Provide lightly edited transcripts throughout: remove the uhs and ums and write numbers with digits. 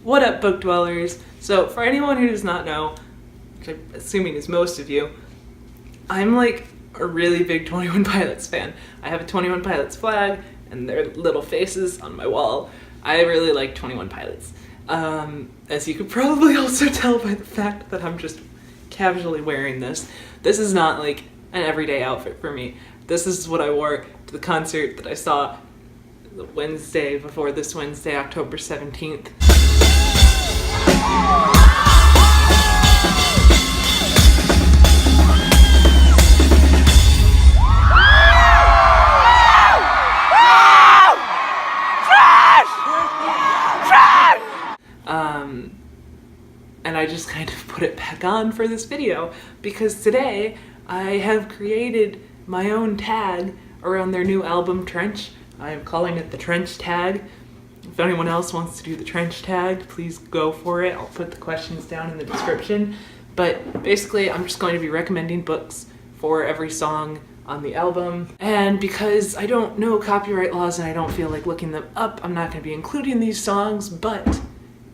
What up, book dwellers? So for anyone who does not know, which I'm assuming is most of you, I'm like a really big 21 Pilots fan. I have a 21 Pilots flag and their little faces on my wall. I really like 21 Pilots. As you could probably also tell by the fact that I'm just casually wearing this. This is not like an everyday outfit for me. This is what I wore to the concert that I saw the Wednesday before this Wednesday, October 17th. And I just kind of put it back on for this video because today I have created my own tag around their new album Trench. I am calling it the Trench tag. If anyone else wants to do the Trench tag, please go for it. I'll put the questions down in the description. But basically, I'm just going to be recommending books for every song on the album. And because I don't know copyright laws and I don't feel like looking them up, I'm not going to be including these songs, but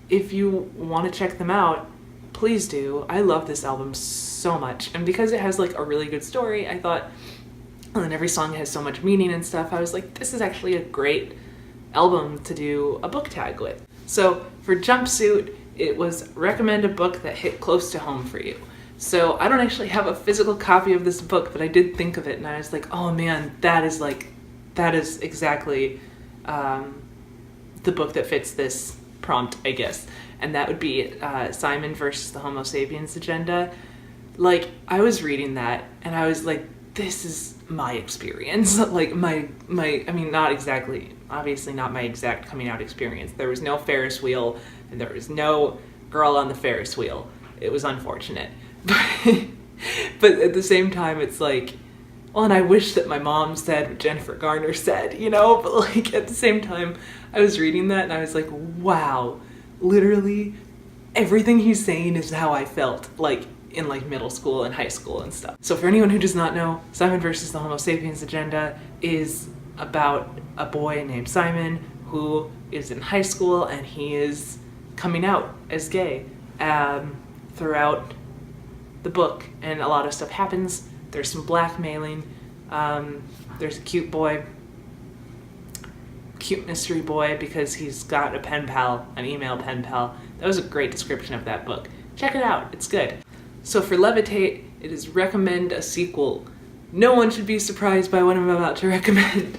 if you want to check them out, please do. I love this album so much. And because it has like a really good story, I thought, and every song has so much meaning and stuff, I was like, this is actually a great album to do a book tag with. So for Jumpsuit, it was recommend a book that hit close to home for you. So I don't actually have a physical copy of this book, but I did think of it and I was like, oh man, that is exactly the book that fits this prompt, I guess. And that would be Simon versus the Homo sapiens agenda. Like, I was reading that and I was like, this is my experience. Like I mean, not exactly, obviously not my exact coming out experience. There was no Ferris wheel and there was no girl on the Ferris wheel. It was unfortunate. But at the same time, it's like, well, and I wish that my mom said what Jennifer Garner said, you know, but like at the same time, I was reading that and I was like, wow, literally everything he's saying is how I felt like in like middle school and high school and stuff. So for anyone who does not know, Simon versus the Homo sapiens agenda is about a boy named Simon who is in high school and he is coming out as gay throughout the book, and a lot of stuff happens. There's some blackmailing. There's a cute mystery boy because he's got a pen pal, an email pen pal. That was a great description of that book. Check it out, it's good. So for Levitate, it is recommend a sequel. No one should be surprised by what I'm about to recommend.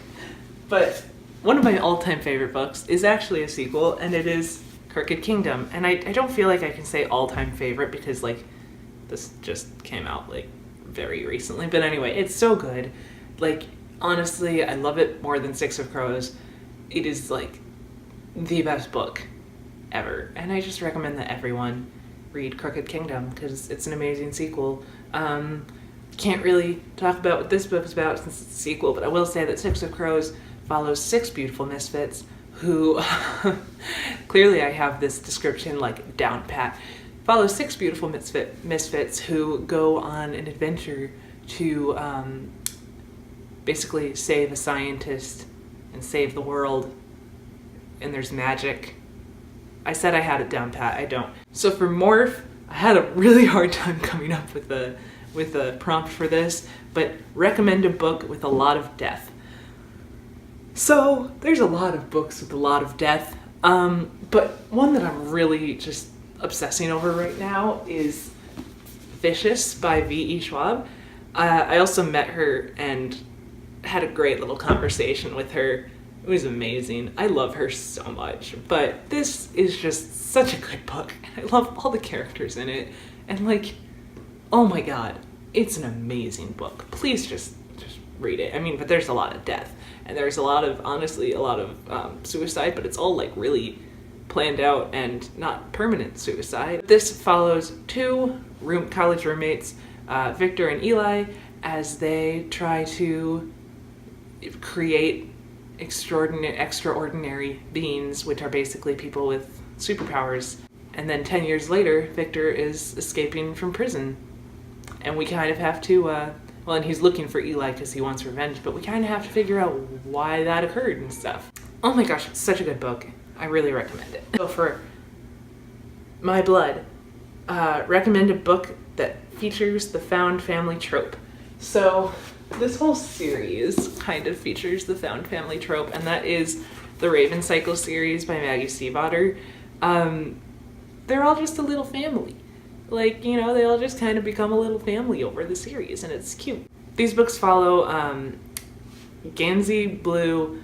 But one of my all-time favorite books is actually a sequel, and it is Crooked Kingdom. And I don't feel like I can say all-time favorite because like this just came out like very recently. But anyway, it's so good. Like, honestly, I love it more than Six of Crows. It is like the best book ever. And I just recommend that everyone read Crooked Kingdom because it's an amazing sequel. Can't really talk about what this book is about since it's a sequel, but I will say that Six of Crows follows 6 beautiful misfits who, clearly I have this description like down pat, follows 6 beautiful misfits who go on an adventure to basically save a scientist and save the world, and there's magic. I said I had it down pat, I don't. So for Morph, I had a really hard time coming up with a prompt for this, but recommend a book with a lot of death. So there's a lot of books with a lot of death, but one that I'm really just obsessing over right now is Vicious by V.E. Schwab. I also met her and had a great little conversation with her. It was amazing. I love her so much, but this is just such a good book. I love all the characters in it, and like, oh my god, it's an amazing book. Please just read it. I mean, but there's a lot of death, and there's honestly a lot of suicide, but it's all like really planned out and not permanent suicide. This follows 2 college roommates, Victor and Eli, as they try to create extraordinary beings, which are basically people with superpowers. And then 10 years later, Victor is escaping from prison. And we kind of have to, well, and he's looking for Eli because he wants revenge, but we kind of have to figure out why that occurred and stuff. Oh my gosh, it's such a good book. I really recommend it. So for My Blood. Recommend a book that features the found family trope. So this whole series kind of features the found family trope, and that is the Raven Cycle series by Maggie Stiefvater. They're all just a little family. Like, you know, they all just kind of become a little family over the series, and it's cute. These books follow Gansey, Blue,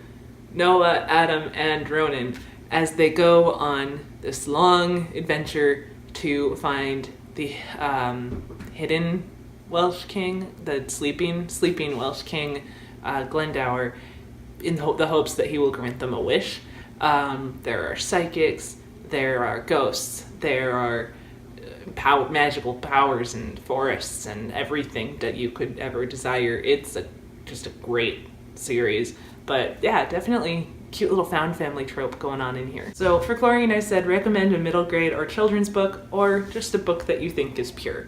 Noah, Adam, and Ronan as they go on this long adventure to find the hidden Welsh king, the sleeping Welsh king, Glendower, in the hopes that he will grant them a wish. There are psychics, there are ghosts, there are magical powers and forests and everything that you could ever desire. It's just a great series. But yeah, definitely cute little found family trope going on in here. So for Chlorine, I said recommend a middle grade or children's book, or just a book that you think is pure.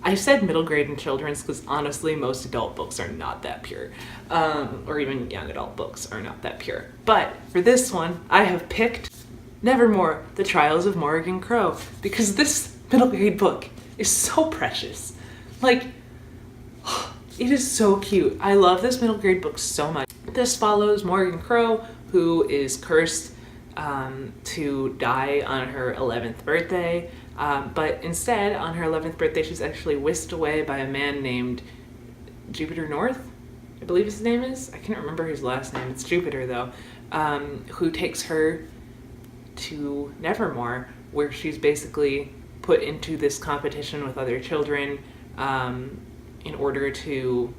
I said middle grade and children's because honestly most adult books are not that pure, or even young adult books are not that pure. But for this one, I have picked Nevermore, The Trials of Morrigan Crow, because this middle grade book is so precious. Like, it is so cute. I love this middle grade book so much. This follows Morrigan Crow, who is cursed to die on her 11th birthday. But instead, on her 11th birthday, she's actually whisked away by a man named Jupiter North, I believe his name is. I can't remember his last name. It's Jupiter, though, who takes her to Nevermore, where she's basically put into this competition with other children in order to,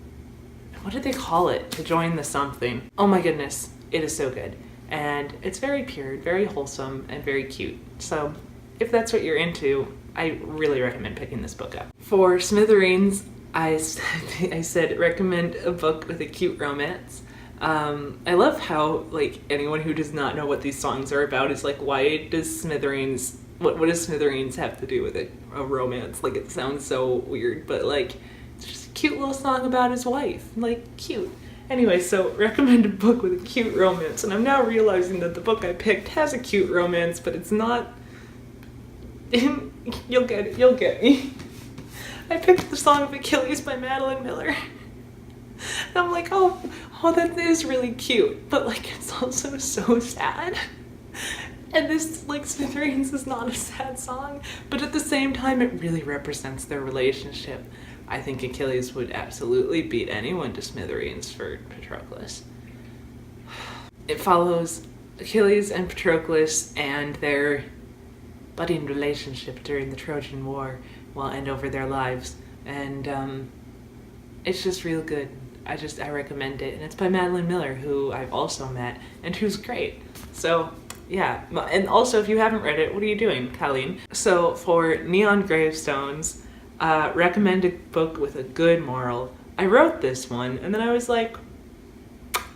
what did they call it? To join the something. Oh my goodness, it is so good. And it's very pure, very wholesome, and very cute. So if that's what you're into, I really recommend picking this book up. For Smithereens, I said recommend a book with a cute romance. I love how, like, anyone who does not know what these songs are about is like, why does Smithereens, what does Smithereens have to do with a romance? Like, it sounds so weird, but like, it's just a cute little song about his wife. Like, cute. Anyway, so recommend a book with a cute romance, and I'm now realizing that the book I picked has a cute romance, but it's not. You'll get it, you'll get me. I picked The Song of Achilles by Madeline Miller. And I'm like, oh, that is really cute, but like, it's also so sad. And this, like, Smithereens is not a sad song, but at the same time, it really represents their relationship. I think Achilles would absolutely beat anyone to Smithereens for Patroclus. It follows Achilles and Patroclus and their budding relationship during the Trojan War and over their lives. And it's just real good. I recommend it. And it's by Madeline Miller, who I've also met and who's great. So yeah, and also if you haven't read it, what are you doing, Colleen? So for Neon Gravestones, recommend a book with a good moral. I wrote this one and then I was like,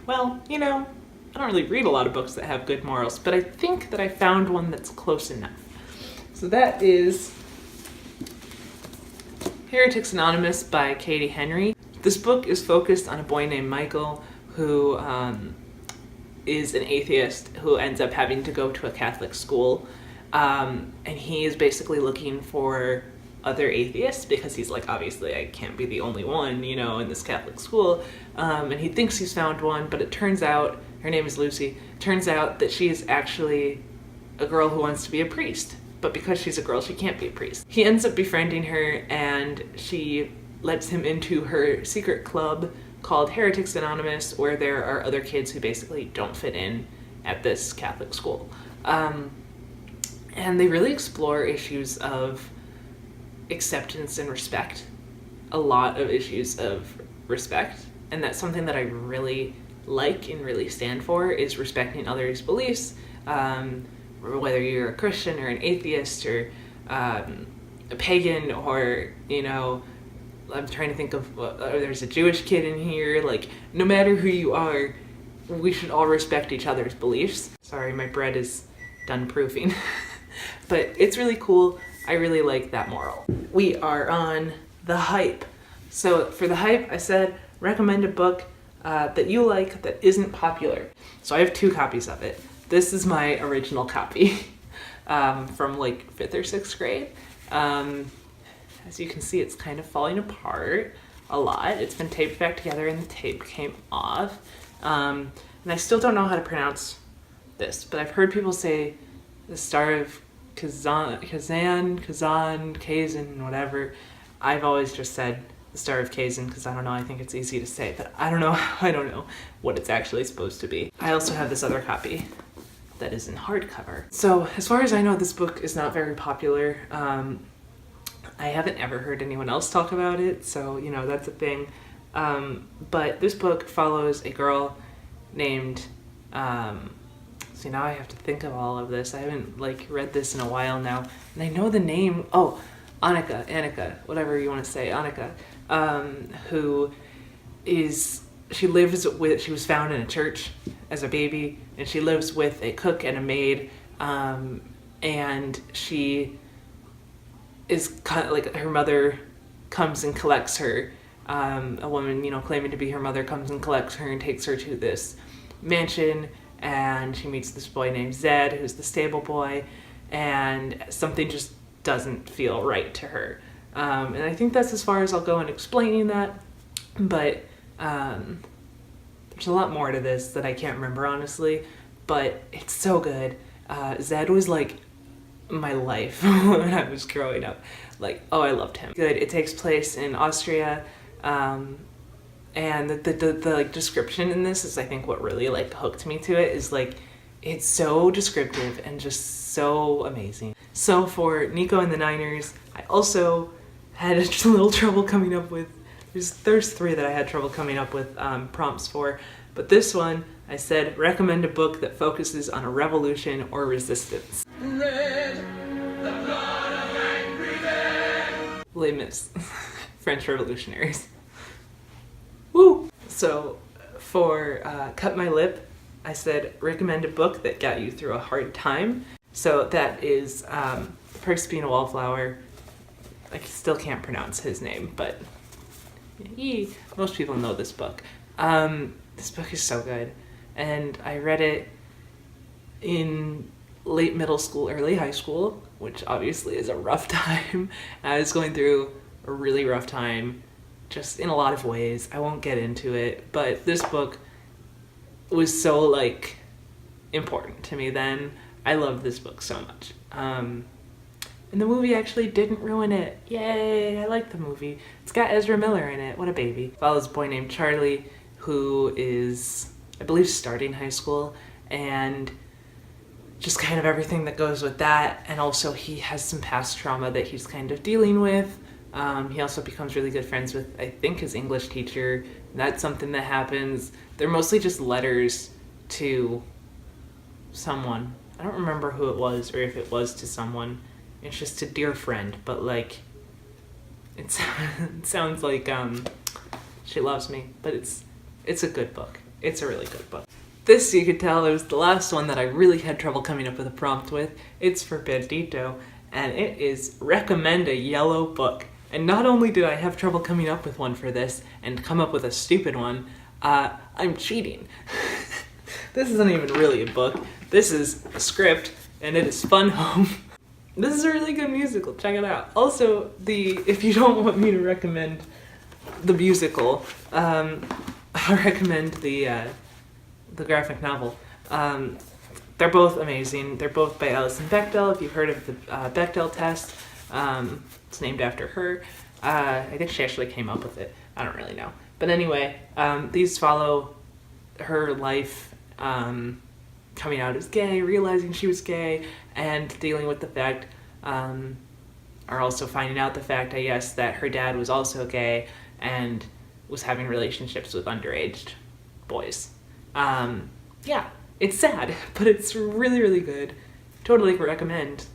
well, you know, I don't really read a lot of books that have good morals, but I think that I found one that's close enough. So that is Heretics Anonymous by Katie Henry. This book is focused on a boy named Michael who is an atheist who ends up having to go to a Catholic school. And he is basically looking for other atheists because he's like, obviously I can't be the only one, you know, in this Catholic school. And he thinks he's found one, but it turns out, her name is Lucy, turns out that she is actually a girl who wants to be a priest. But because she's a girl, she can't be a priest. He ends up befriending her, and she lets him into her secret club called Heretics Anonymous, where there are other kids who basically don't fit in at this Catholic school. And they really explore issues of acceptance and respect. A lot of issues of respect. And that's something that I really like and really stand for, is respecting others' beliefs. Whether you're a Christian or an atheist or a pagan, or, you know, I'm trying to think of, there's a Jewish kid in here, like, no matter who you are, we should all respect each other's beliefs. Sorry, my bread is done proofing. But it's really cool. I really like that moral. We are on The Hype. So for The Hype, I said, recommend a book that you like that isn't popular. So I have 2 copies of it. This is my original copy. from like 5th or 6th grade. As you can see, it's kind of falling apart a lot. It's been taped back together and the tape came off. And I still don't know how to pronounce this, but I've heard people say the Star of Kazan, whatever. I've always just said the Star of Kazan because I don't know, I think it's easy to say, but I don't know what it's actually supposed to be. I also have this other copy that is in hardcover. So as far as I know, this book is not very popular. I haven't ever heard anyone else talk about it, so you know, that's a thing. But this book follows a girl named, see, now I have to think of all of this. I haven't like read this in a while now, and I know the name. Oh, Annika, whatever you want to say, Annika, who is, she was found in a church as a baby, and she lives with a cook and a maid, and she is kind of like, her mother comes and collects her. A woman, you know, claiming to be her mother comes and collects her and takes her to this mansion, and she meets this boy named Zed, who's the stable boy, and something just doesn't feel right to her. And I think that's as far as I'll go in explaining that, but there's a lot more to this that I can't remember, honestly, but it's so good. Zed was like my life when I was growing up. Like, oh, I loved him. Good. It takes place in Austria, and the like description in this is, I think, what really like hooked me to it. Is like, it's so descriptive and just so amazing. So for Nico and the Niners, I also had a little trouble coming up with, there's 3 that I had trouble coming up with prompts for, but this one I said, recommend a book that focuses on a revolution or resistance. Red, the blood of angry men. Les Mis, French revolutionaries. Woo! So for Cut My Lip, I said, recommend a book that got you through a hard time. So that is Perspina Wallflower. I still can't pronounce his name, but most people know this book. This book is so good, and I read it in late middle school, early high school, which obviously is a rough time. I was going through a really rough time, just in a lot of ways. I won't get into it, but this book was so like important to me then. I love this book so much. And the movie actually didn't ruin it. Yay, I like the movie. It's got Ezra Miller in it, what a baby. Follows a boy named Charlie, who is, I believe, starting high school, and just kind of everything that goes with that. And also he has some past trauma that he's kind of dealing with. He also becomes really good friends with, I think, his English teacher. That's something that happens. They're mostly just letters to someone. I don't remember who it was, or if it was to someone. It's just a dear friend, but like, it sounds like she loves me, but it's a good book. It's a really good book. This, you could tell, it was the last one that I really had trouble coming up with a prompt with. It's for Bandito, and it is recommend a yellow book. And not only did I have trouble coming up with one for this and come up with a stupid one, I'm cheating. This isn't even really a book. This is a script, and it is Fun Home. This is a really good musical, check it out. Also, if you don't want me to recommend the musical, I'll recommend the graphic novel. They're both amazing. They're both by Alison Bechdel. If you've heard of the Bechdel test, it's named after her. I think she actually came up with it. I don't really know. But anyway, these follow her life coming out as gay, realizing she was gay, and dealing with the fact, or also finding out the fact, I guess, that her dad was also gay and was having relationships with underage boys. Yeah, it's sad, but it's really, really good. Totally recommend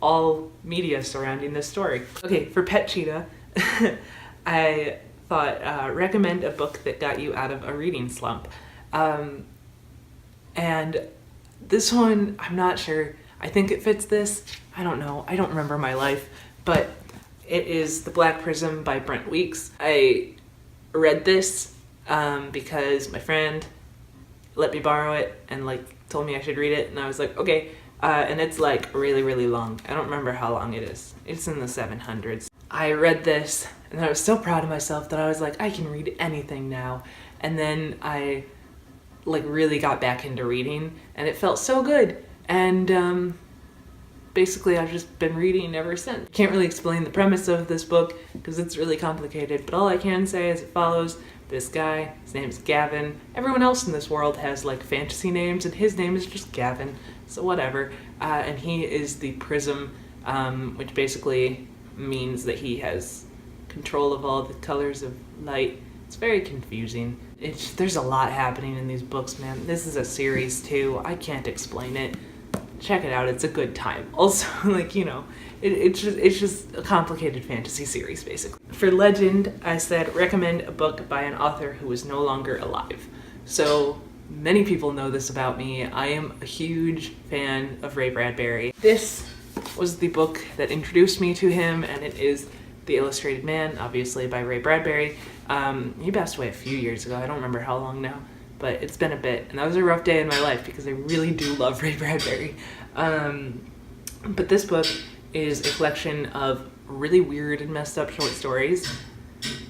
all media surrounding this story. Okay, for Pet Cheetah, I thought recommend a book that got you out of a reading slump. And this one, I'm not sure. I think it fits this. I don't know. I don't remember my life, but it is The Black Prism by Brent Weeks. I read this because my friend let me borrow it and like told me I should read it, and I was like, okay, and it's like really, really long. I don't remember how long it is. It's in the 700s. I read this and I was so proud of myself that I was like, I can read anything now. And then I like really got back into reading and it felt so good. And basically I've just been reading ever since. Can't really explain the premise of this book because it's really complicated, but all I can say is it follows this guy. His name's Gavin. Everyone else in this world has like fantasy names and his name is just Gavin, so whatever. And he is the prism, which basically means that he has control of all the colors of light. It's very confusing. There's a lot happening in these books, man. This is a series too. I can't explain it. Check it out. It's a good time. Also, like, you know, it's just a complicated fantasy series, basically. For legend, I said recommend a book by an author who is no longer alive. So many people know this about me. I am a huge fan of Ray Bradbury. This was the book that introduced me to him, and it is The Illustrated Man, obviously by Ray Bradbury. He passed away a few years ago. I don't remember how long now, but it's been a bit, and that was a rough day in my life because I really do love Ray Bradbury. But this book is a collection of really weird and messed up short stories.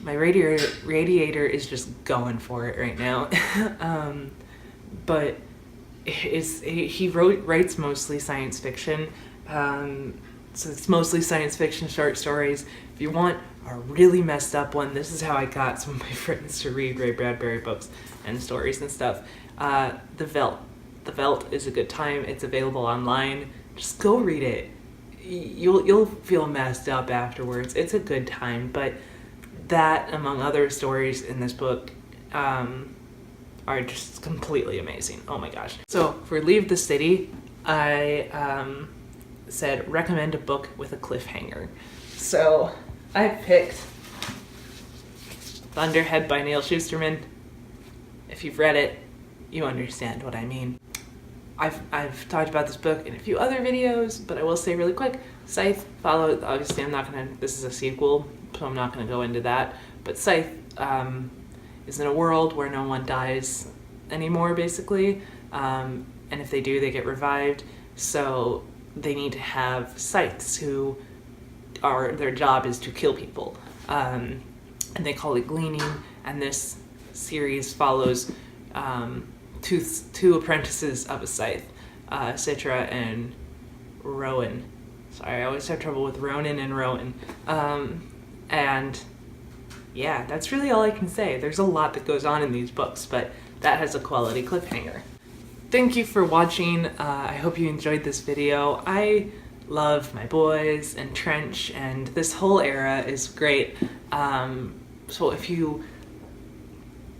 My radiator is just going for it right now. But he writes mostly science fiction. So it's mostly science fiction short stories. If you want a really messed up one, this is how I got some of my friends to read Ray Bradbury books and stories and stuff. The Veldt. The Veldt is a good time. It's available online. Just go read it. You'll feel messed up afterwards. It's a good time, but that, among other stories in this book, are just completely amazing. Oh my gosh. So for Leave the City, I said recommend a book with a cliffhanger. So I picked Thunderhead by Neil Shusterman. If you've read it, you understand what I mean. I've talked about this book in a few other videos, but I will say really quick, Scythe followed, obviously this is a sequel, so I'm not gonna go into that, but Scythe is in a world where no one dies anymore, basically, and if they do, they get revived, so they need to have scythes who their job is to kill people, and they call it gleaning, and this series follows two apprentices of a scythe, Citra and Rowan. Sorry, I always have trouble with Ronan and Rowan. And yeah, that's really all I can say. There's a lot that goes on in these books, but that has a quality cliffhanger. Thank you for watching. I hope you enjoyed this video. I love my boys and Trench, and this whole era is great. So if you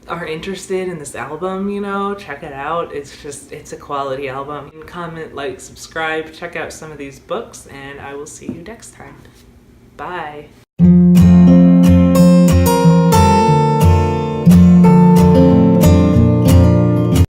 are interested in this album, you know, check it out. It's a quality album. Comment, like, subscribe, check out some of these books, and I will see you next time. Bye.